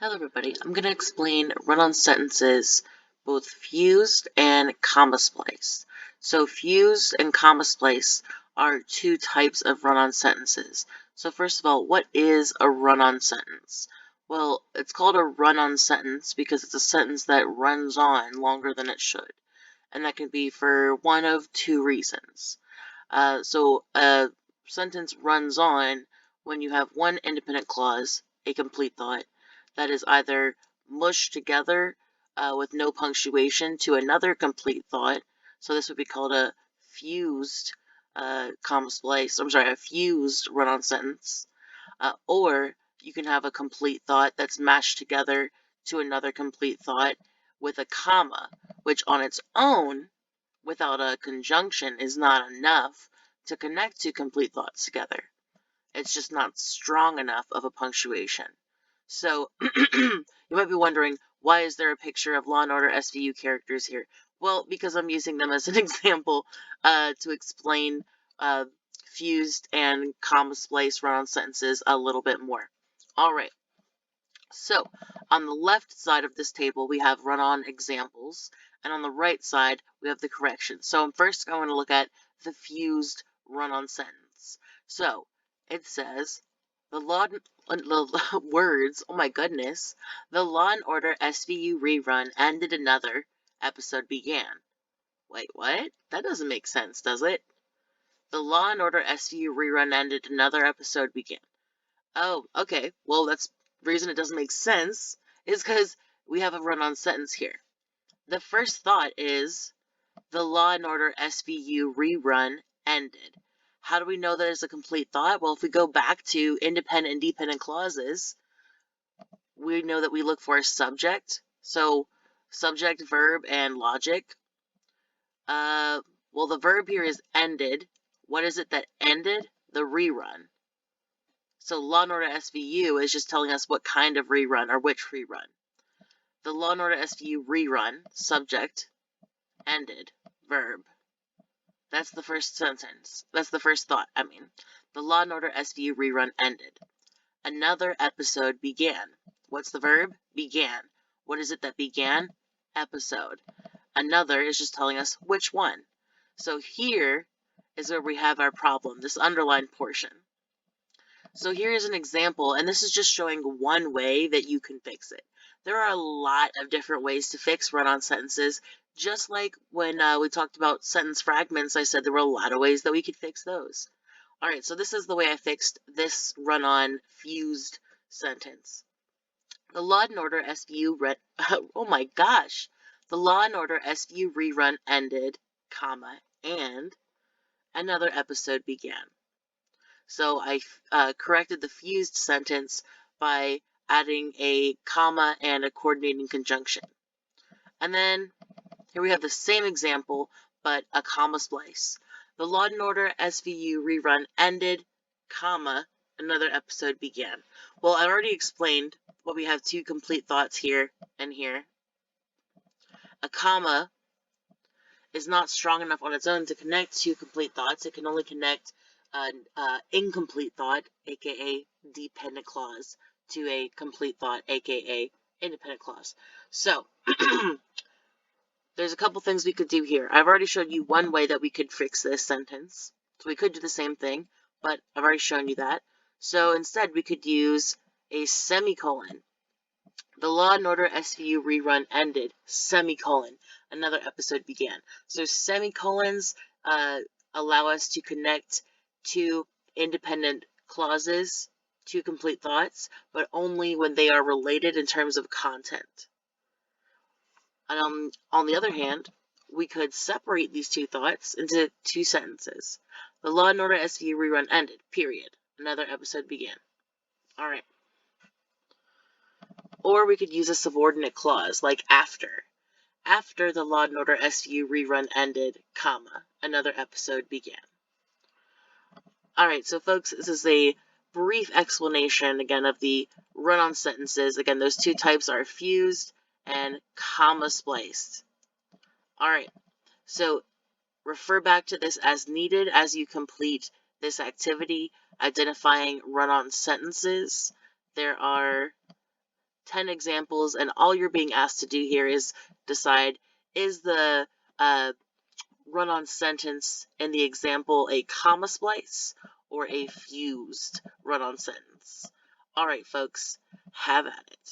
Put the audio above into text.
Hello everybody, I'm going to explain run-on sentences, both fused and comma spliced. So fused and comma spliced are two types of run-on sentences. So first of all, what is a run-on sentence? Well, it's called a run-on sentence because it's a sentence that runs on longer than it should. And that can be for one of two reasons. So a sentence runs on when you have one independent clause, a complete thought, that is either mushed together with no punctuation to another complete thought. So this would be called a fused comma splice. I'm sorry, a fused run-on sentence. Or you can have a complete thought that's mashed together to another complete thought with a comma, which on its own without a conjunction is not enough to connect two complete thoughts together. It's just not strong enough of a punctuation. So you might be wondering, why is there a picture of Law & Order SVU characters here? Well, because I'm using them as an example to explain fused and comma splice run-on sentences a little bit more. All right. So, on the left side of this table, we have run-on examples, and on the right side, we have the corrections. So, I'm first going to look at the fused run-on sentence. So, it says, the words, oh my goodness, the Law & Order SVU rerun ended another episode began. Wait, what? That doesn't make sense, does it? The Law & Order SVU rerun ended another episode began. Oh, okay. Well, that's the reason it doesn't make sense is because we have a run-on sentence here. The first thought is the Law & Order SVU rerun ended. How do we know that it's a complete thought? Well, if we go back to independent and dependent clauses, we know that we look for a subject. So subject, verb, and logic. Well, the verb here is ended. What is it that ended? The rerun. So Law & Order SVU is just telling us what kind of rerun or which rerun. The Law & Order SVU rerun, subject, ended, verb. That's the first sentence. That's the first thought, I mean. The Law & Order SVU rerun ended. Another episode began. What's the verb? Began. What is it that began? Episode. Another is just telling us which one. So here is where we have our problem, this underlined portion. So here's an example, and this is just showing one way that you can fix it. There are a lot of different ways to fix run-on sentences. Just like when we talked about sentence fragments, I said there were a lot of ways that we could fix those. All right, so this is the way I fixed this run-on fused sentence. The Law & Order SVU oh my gosh. The Law & Order SVU rerun ended, comma, and another episode began. So I corrected the fused sentence by adding a comma and a coordinating conjunction. And then here we have the same example, but a comma splice. The Law & Order SVU rerun ended, comma, another episode began. Well, I already explained what we have two complete thoughts here and here. A comma is not strong enough on its own to connect two complete thoughts. It can only connect an incomplete thought, aka dependent clause, to a complete thought, aka independent clause. So, there's a couple things we could do here. I've already showed you one way that we could fix this sentence. So we could do the same thing, but I've already shown you that. So instead, we could use a semicolon. The Law & Order SVU rerun ended, semicolon. Another episode began. So semicolons allow us to connect two independent clauses, two complete thoughts, but only when they are related in terms of content. On the other hand, we could separate these two thoughts into two sentences. The Law & Order SVU rerun ended, period. Another episode began. All right. Or we could use a subordinate clause, like after. After the Law & Order SVU rerun ended, comma, another episode began. Alright, so folks, this is a brief explanation, again, of the run-on sentences. Again, those two types are fused and comma spliced. Alright, so refer back to this as needed as you complete this activity, identifying run-on sentences. There are 10 examples, and all you're being asked to do here is decide, is the run-on sentence in the example a comma splice or a fused run-on sentence? All right, folks, have at it.